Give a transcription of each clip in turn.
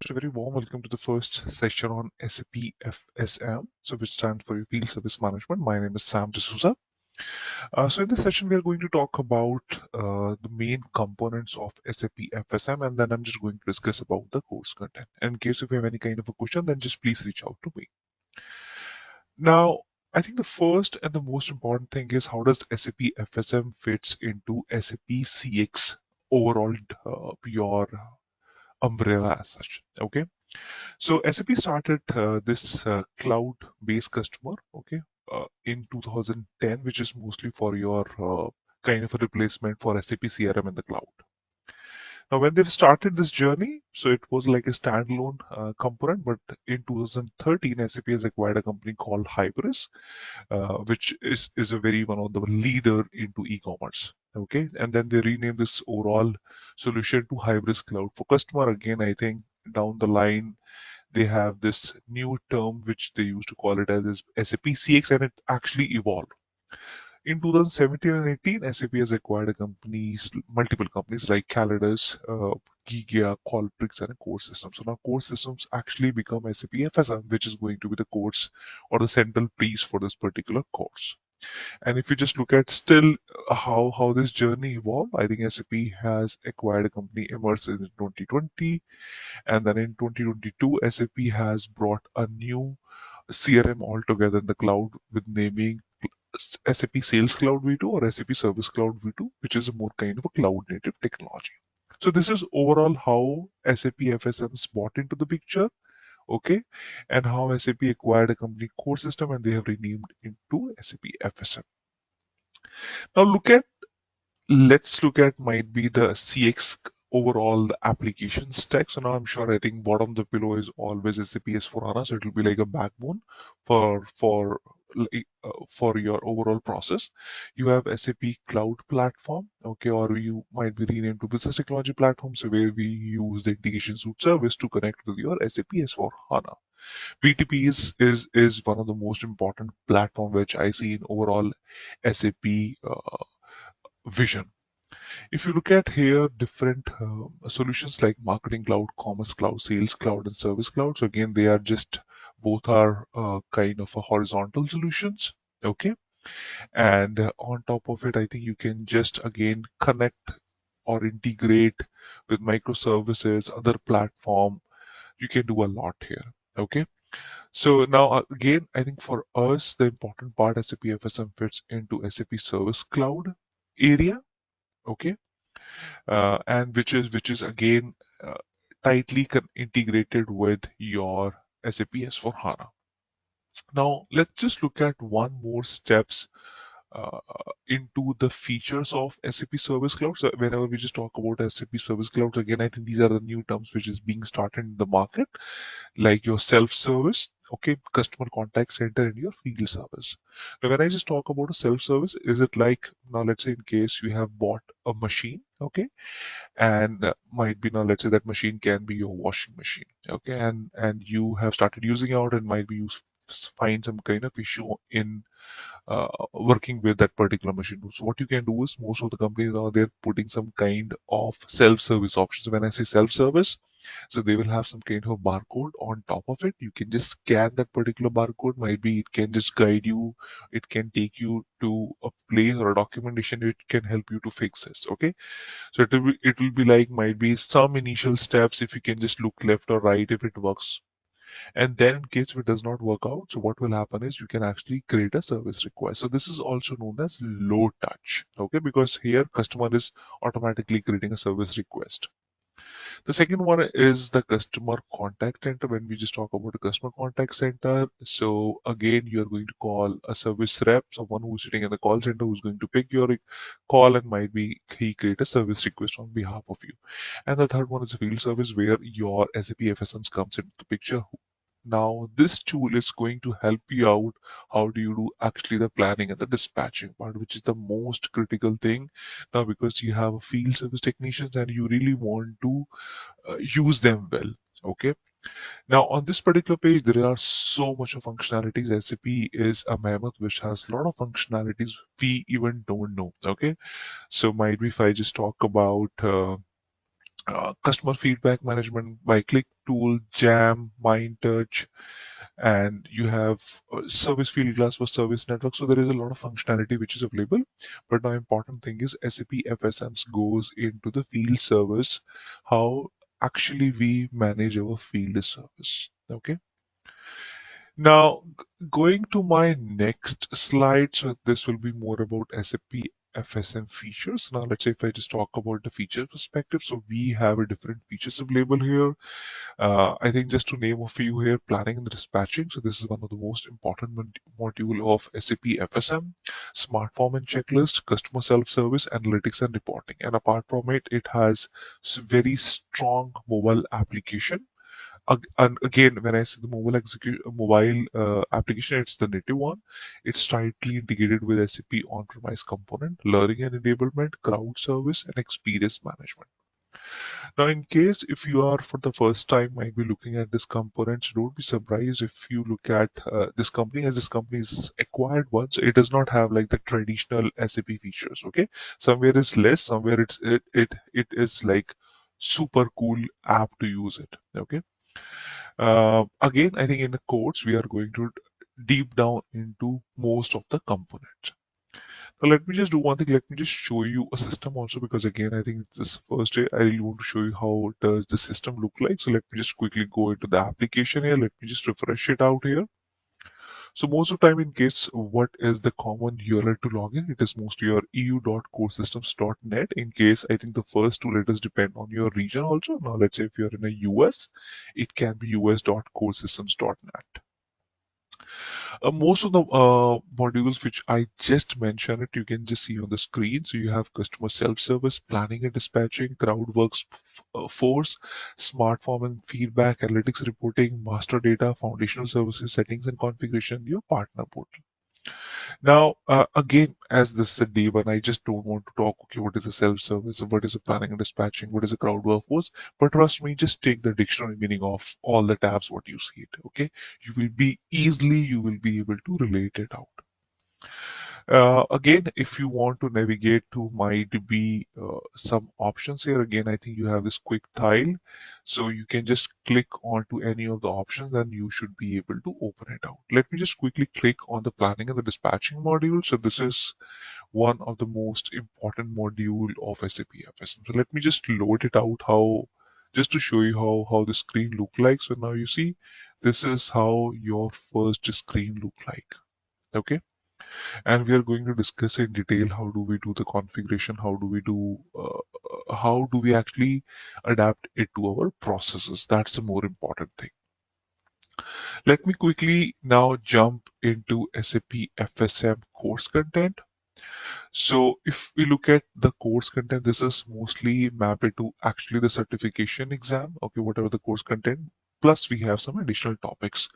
A very warm welcome to the first session on SAP FSM, which stands for Field Service Management. My name is Sam D'Souza. So in this session, we are going to talk about the main components of SAP FSM, and then I'm just going to discuss about the course content. And in case if you have any kind of a question, then just please reach out to me. Now, I think the first and the most important thing is how does SAP FSM fits into SAP CX overall, your umbrella as such. Okay. So SAP started this cloud-based customer, okay, in 2010, which is mostly for your kind of a replacement for SAP CRM in the cloud. Now, when they've started this journey, so it was like a standalone component, but in 2013, SAP has acquired a company called Hybris, which is a very one of the leader into e-commerce. Okay, and then they renamed this overall solution to Hybris Cloud for Customer. Again, I think down the line they have this new term which they used to call it as SAP CX, and it actually evolved. In 2017 and 18, SAP has acquired multiple companies like Calidus, Gigia, Qualtrics, and Core Systems. So now Core Systems actually become SAP FSM, which is going to be the course or the central piece for this particular course. And if you just look at still how this journey evolved, I think SAP has acquired a company Immerse in 2020, and then in 2022, SAP has brought a new CRM altogether in the cloud with naming SAP Sales Cloud V2 or SAP Service Cloud V2, which is a more kind of a cloud native technology. So this is overall how SAP FSM is brought into the picture, okay, and how SAP acquired a company Core System and they have renamed into SAP FSM. Now let's look at might be the CX overall the application stack. So now I'm sure I think bottom of the pillow is always SAP S/4HANA, so it will be like a backbone for your overall process. You have SAP Cloud Platform, okay, or you might be renamed to Business Technology Platform, so where we use the integration suite service to connect with your SAP S/4HANA. BTP is one of the most important platform which I see in overall SAP vision. If you look at here different solutions like Marketing Cloud, Commerce Cloud, Sales Cloud, and Service Cloud, so again they are just both are kind of a horizontal solutions, okay, and on top of it I think you can just again connect or integrate with microservices, other platform. You can do a lot here, okay. So now again I think for us the important part SAP FSM fits into SAP Service Cloud area, okay, and which is again tightly integrated with your SAP S/4HANA. Now let's just look at one more steps uh, into the features of SAP Service Cloud. So whenever we just talk about SAP Service Cloud, again, I think these are the new terms which is being started in the market, like your self-service, okay, customer contact center, and your field service. Now, when I just talk about a self-service, is it like now? Let's say in case you have bought a machine, okay, and might be now let's say that machine can be your washing machine, okay, and you have started using it out and might be you find some kind of issue in working with that particular machine. So what you can do is most of the companies are there putting some kind of self-service options. When I say self-service, so they will have some kind of barcode on top of it. You can just scan that particular barcode. Maybe it can just guide you. It can take you to a place or a documentation. It can help you to fix this. Okay. So it will be like might be some initial steps if you can just look left or right if it works. And then in case if it does not work out, so what will happen is you can actually create a service request. So this is also known as low touch, okay, because here customer is automatically creating a service request. The second one is the customer contact center. When we just talk about a customer contact center, so again, you're going to call a service rep, someone who's sitting in the call center who's going to pick your call and might be he create a service request on behalf of you. And the third one is a field service where your SAP FSMs comes into the picture. Now, this tool is going to help you out. How do you do actually the planning and the dispatching part, which is the most critical thing now because you have field service technicians and you really want to use them well. Okay. Now, on this particular page, there are so much of functionalities. SAP is a mammoth which has a lot of functionalities we even don't know. Okay. So, might be if I just talk about customer feedback management by Click Tool, Jam, MindTouch, and you have service field glass for service network. So there is a lot of functionality which is available. But the important thing is SAP FSMs goes into the field service, how actually we manage our field service. Okay. Now, going to my next slide, so this will be more about SAP FSM features. Now, let's say if I just talk about the feature perspective, so we have a different features available here. I think just to name a few here, planning and dispatching. So this is one of the most important module of SAP FSM, smart form and checklist, customer self-service, analytics and reporting. And apart from it, it has very strong mobile application. And again, when I say the mobile application, it's the native one. It's tightly integrated with SAP on-premise component, learning and enablement, crowd service, and experience management. Now, in case if you are for the first time might be looking at this component, don't be surprised if you look at this company, as this company is acquired once. It does not have like the traditional SAP features. Okay, somewhere is less, somewhere it is like super cool app to use it. Okay. Again, I think in the course we are going to deep down into most of the components. So let me just do one thing. Let me just show you a system also, because again, I think this first day I really want to show you how does the system look like. So let me just quickly go into the application here. Let me just refresh it out here. So most of the time in case what is the common URL to log in, it is mostly your eu.coresystems.net. In case I think the first two letters depend on your region also. Now let's say if you're in the US, it can be us.coresystems.net. Most of the modules which I just mentioned it, you can just see on the screen. So you have customer self-service, planning and dispatching, CrowdWorks Force, smart form and feedback, analytics reporting, master data, foundational services, settings and configuration, your partner portal. Now, again, as this is a day one, I just don't want to talk, okay, what is a self-service, what is a planning and dispatching, what is a crowd workforce, but trust me, just take the dictionary meaning of all the tabs, what you see it, okay? You will be able to relate it out. Again, if you want to navigate to might be some options here. Again, I think you have this quick tile. So you can just click onto any of the options and you should be able to open it out. Let me just quickly click on the planning and the dispatching module. So this is one of the most important module of SAP FSM. So let me just load it out just to show you how the screen look like. So now you see this is how your first screen look like. Okay, and we are going to discuss in detail how do we do the configuration, how do we actually adapt it to our processes. That's the more important thing. Let me quickly now jump into SAP FSM course content. So if we look at the course content, this is mostly mapped to actually the certification exam, okay, whatever the course content, plus we have some additional topics.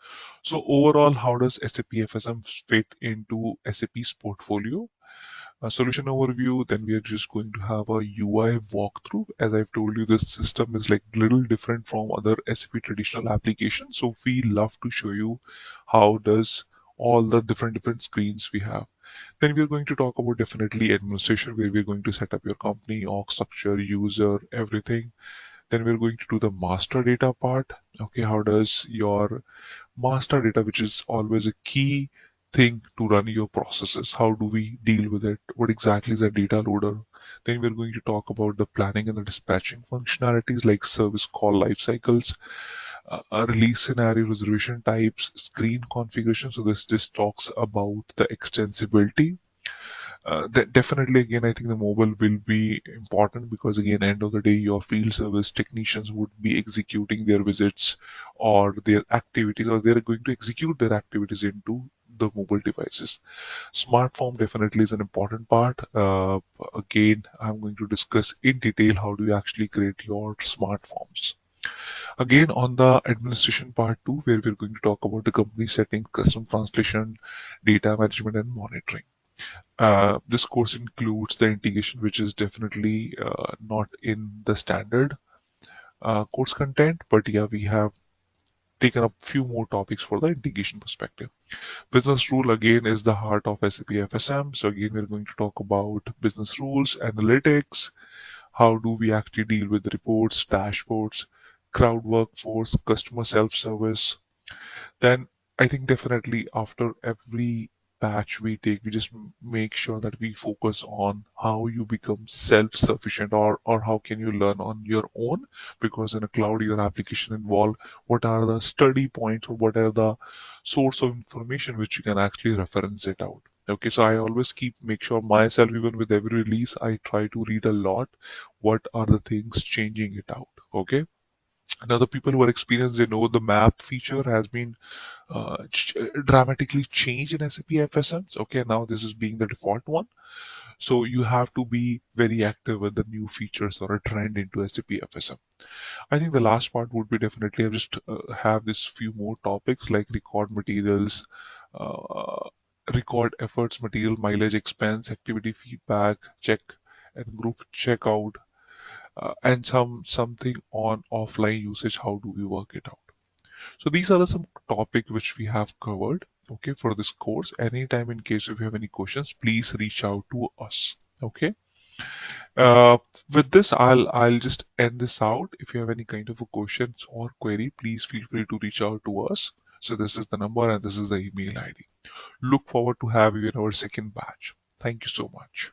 So overall, how does SAP FSM fit into SAP's portfolio? A solution overview, then we are just going to have a UI walkthrough. As I've told you, this system is like little different from other SAP traditional applications. So we love to show you how does all the different screens we have. Then we're going to talk about definitely administration, where we're going to set up your company, org structure, user, everything. Then we're going to do the master data part. Okay, how does your master data, which is always a key thing to run your processes, how do we deal with it? What exactly is a data loader? Then we're going to talk about the planning and the dispatching functionalities like service call life cycles, release scenario, reservation types, screen configuration. So this just talks about the extensibility. Definitely, again, I think the mobile will be important, because again, end of the day, your field service technicians would be executing their visits or their activities, or they're going to execute their activities into the mobile devices. Smart form definitely is an important part. Again, I'm going to discuss in detail how do you actually create your smart forms. Again, on the administration part too, where we're going to talk about the company settings, custom translation, data management, and monitoring. This course includes the integration, which is definitely not in the standard course content, but yeah, we have taken up few more topics for the integration perspective. Business rule again is the heart of SAP FSM. So again, we're going to talk about business rules, analytics, how do we actually deal with reports, dashboards, crowd workforce, customer self-service. Then I think definitely after every batch we take, we just make sure that we focus on how you become self-sufficient, or how can you learn on your own, because in a cloud your application involve what are the study points or what are the source of information which you can actually reference it out. Okay, so I always make sure myself, even with every release, I try to read a lot. What are the things changing it out? Okay. Now the people who are experienced, they know the map feature has been dramatically changed in SAP FSMs. Okay, now this is being the default one. So you have to be very active with the new features or a trend into SAP FSM. I think the last part would be definitely I just have this few more topics like record materials, uh, record efforts, material mileage, expense, activity feedback, check and group checkout, and something on offline usage. How do we work it out? So these are some topic which we have covered, okay, for this course. Anytime in case if you have any questions, please reach out to us. Okay. Uh, with this, I'll just end this out. If you have any kind of a questions or query, please feel free to reach out to us. So this is the number and this is the email ID. Look forward to have you in our second batch. Thank you so much.